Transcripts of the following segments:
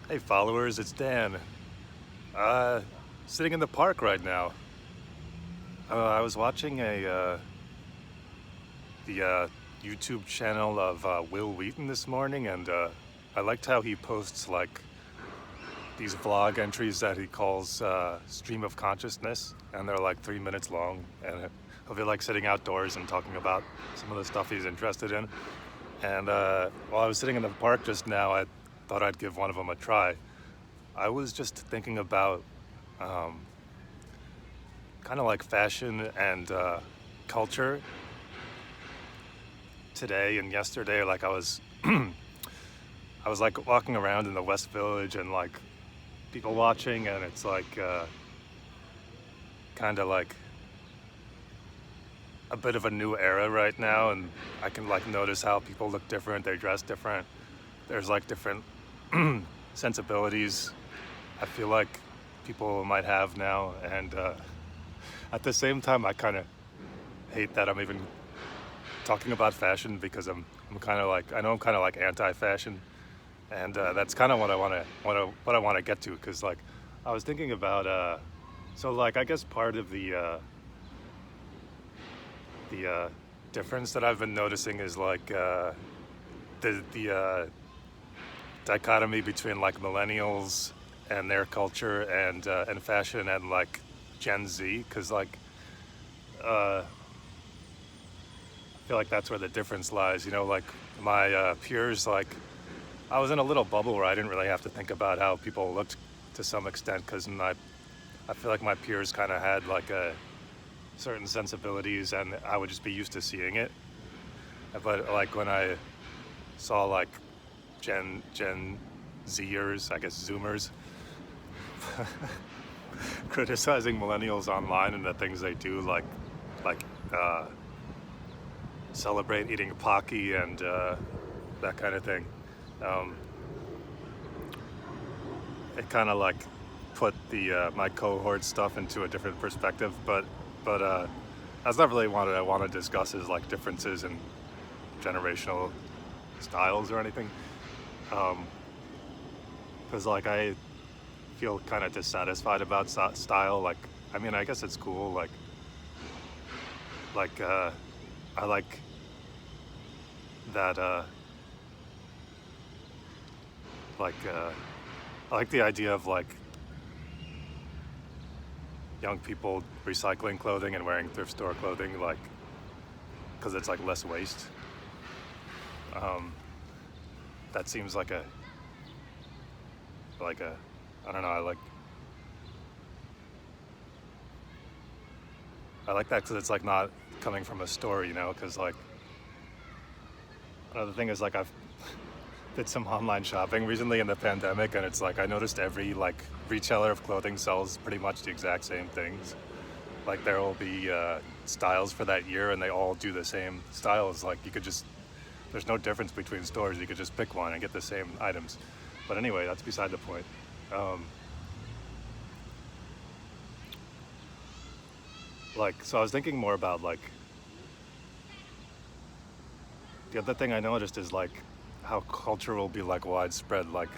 Hey followers, it's Dan. Uh, Sitting in the park right now. I was watching the YouTube channel of Will Wheaton this morning, and I liked how he posts like these vlog entries that he calls stream of consciousness, and they're like 3 minutes long, and he'll be like sitting outdoors and talking about some of the stuff he's interested in. And while I was sitting in the park just now, I thought I'd give one of them a try. I was just thinking about um, kind of like fashion and culture today and yesterday. Like I was like walking around in the West Village and like people watching, and it's like kind of like a bit of a new era right now, and I can like notice how people look different, they dress different. There's like different sensibilities I feel like people might have now, and at the same time, I kind of hate that I'm even talking about fashion because I'm kind of like, I know I'm kind of like anti-fashion, and that's kind of what I want to get to, because like I was thinking about so like I guess part of the difference that I've been noticing is like the dichotomy between like millennials and their culture and fashion and like Gen Z, because like I feel like that's where the difference lies. You know, like my peers, like I was in a little bubble where I didn't really have to think about how people looked to some extent, because I feel like my peers kind of had like a certain sensibilities, and I would just be used to seeing it. But like when I saw like Gen Zers, I guess Zoomers, criticizing millennials online and the things they do, like uh, celebrate eating pocky and that kind of thing. Um, it kind of like put the my cohort stuff into a different perspective, but that's not really what I want to discuss, is like differences in generational styles or anything. Because like I feel kind of dissatisfied about style. Like, I mean, I guess it's cool. Like I like that. Like I like the idea of like young people recycling clothing and wearing thrift store clothing, like because it's like less waste. Um, that seems like a I don't know. I like that because it's like not coming from a store, you know. Because like another thing is like I've did some online shopping recently in the pandemic, and it's like I noticed every like retailer of clothing sells pretty much the exact same things. Like there will be styles for that year, and they all do the same styles. Like you could just there's no difference between stores. You could just pick one and get the same items. But anyway, that's beside the point. Um, like so, I was thinking more about like the other thing I noticed is like how culture will be like widespread, like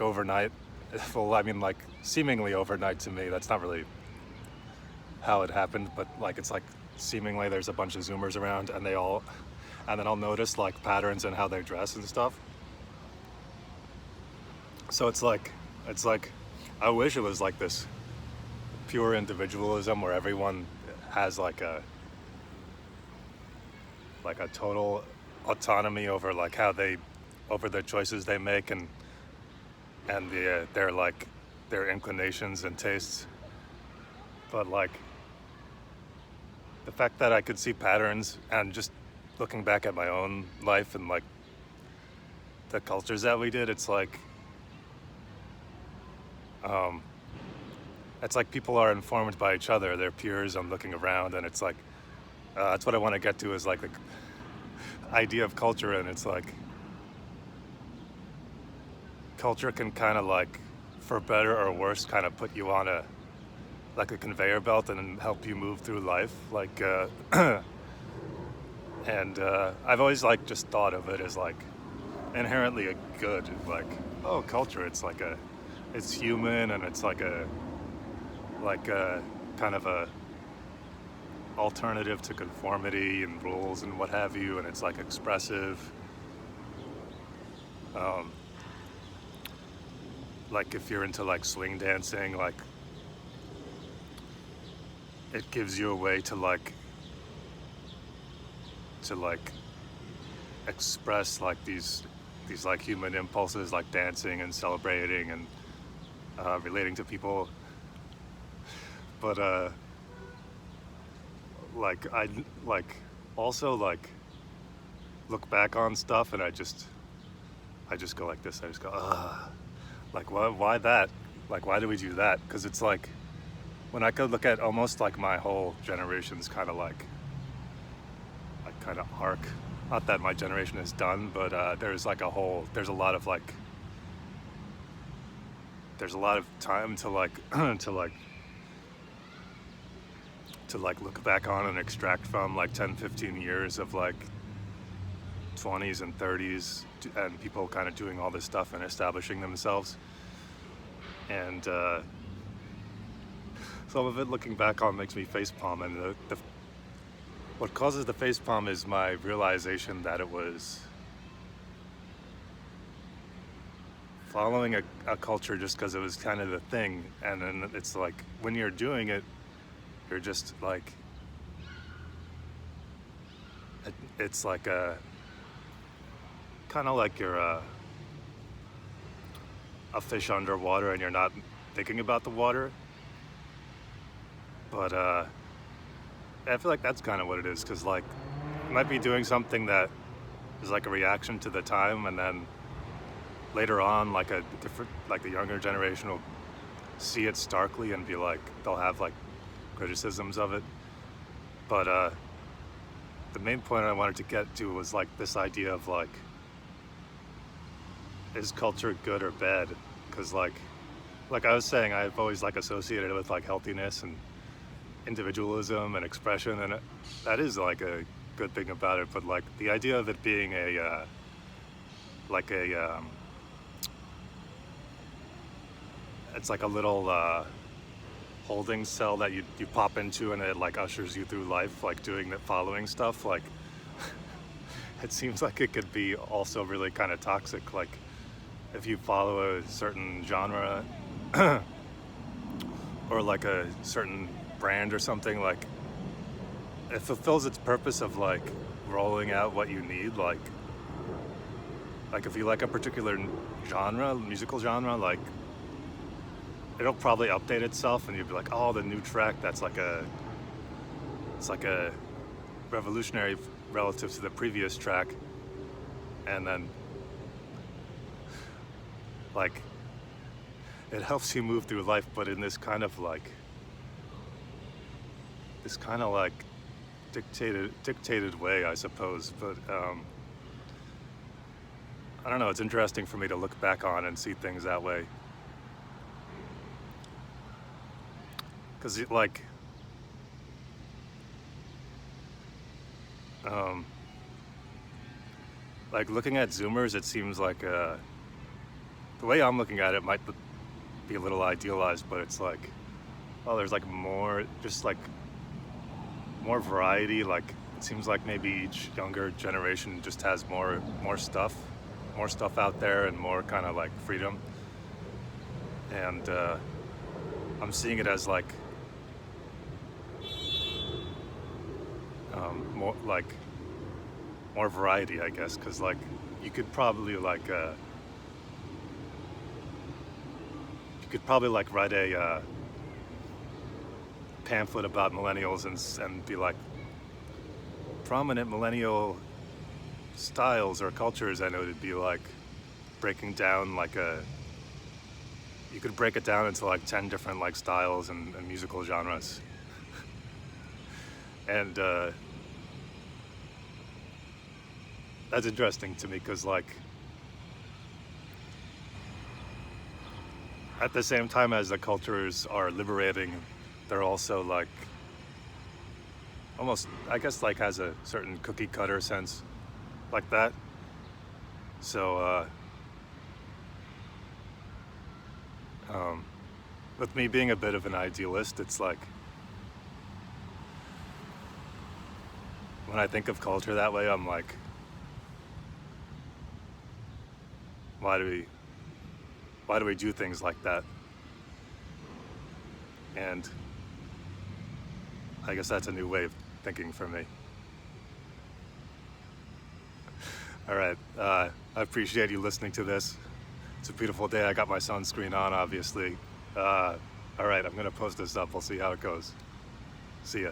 overnight. Well, I mean, like seemingly overnight to me. That's not really how it happened, but like it's like seemingly there's a bunch of Zoomers around, and then I'll notice like patterns in how they dress and stuff. So it's like I wish it was like this pure individualism where everyone has like a total autonomy over like how they over the choices they make, and their like their inclinations and tastes. But like the fact that I could see patterns, and just looking back at my own life and like the cultures that we did, um, it's like people are informed by each other, their peers. I'm looking around, and it's like that's what I want to get to, is like the idea of culture. And it's like culture can kind of like, for better or worse, kind of put you on a like a conveyor belt and help you move through life. Like and I've always like just thought of it as like inherently a good. Like oh, culture, it's human, and it's like a kind of a alternative to conformity and rules and what have you, and it's like expressive. Um, like if you're into like swing dancing, like it gives you a way to express like these like human impulses, like dancing and celebrating and relating to people. But like I like also like look back on stuff, and I just go like this. I just go, like why that? Like why do we do that? Because it's like when I could look at almost like my whole generation's kind of like kind of arc. Not that my generation is done, but there's a lot of time to like to like look back on and extract from, like 10-15 years of like 20s and 30s and people kind of doing all this stuff and establishing themselves. And some of it looking back on makes me facepalm, and what causes the facepalm is my realization that it was following a culture just because it was kind of the thing. And then it's like when you're doing it, you're just like, it's like a kind of like you're a fish underwater and you're not thinking about the water. But I feel like that's kind of what it is, because like you might be doing something that is like a reaction to the time, and then later on like the younger generation will see it starkly and be like, they'll have like criticisms of it. But the main point I wanted to get to was like this idea of like, is culture good or bad? Because like I was saying, I've always like associated it with like healthiness and individualism and expression, and that is like a good thing about it. But like the idea of it being it's like a little holding cell that you pop into, and it like ushers you through life, like doing the following stuff, like it seems like it could be also really kind of toxic. Like if you follow a certain genre or like a certain brand or something, like it fulfills its purpose of like rolling out what you need. Like if you like a particular musical genre, like it'll probably update itself, and you'll be like, oh, the new track, it's like a revolutionary relative to the previous track. And then like it helps you move through life, but in this kind of like dictated way, I suppose. But I don't know, it's interesting for me to look back on and see things that way, because like looking at Zoomers, it seems like the way I'm looking at it might be a little idealized, but it's like, oh, there's like more variety. Like it seems like maybe each younger generation just has more stuff out there, and more kind of like freedom. And I'm seeing it as like more variety, I guess, because like you could probably write a pamphlet about millennials and be like, prominent millennial styles or cultures. I know it'd be like breaking down you could break it down into like 10 different like styles and musical genres. And that's interesting to me, because like at the same time as the cultures are liberating, they're also like almost, I guess, like has a certain cookie cutter sense like that. So With me being a bit of an idealist, it's like when I think of culture that way, I'm like, why do we do things like that? And I guess that's a new way of thinking for me. All right, I appreciate you listening to this. It's a beautiful day. I got my sunscreen on, obviously. All right, I'm gonna post this up. We'll see how it goes. See ya.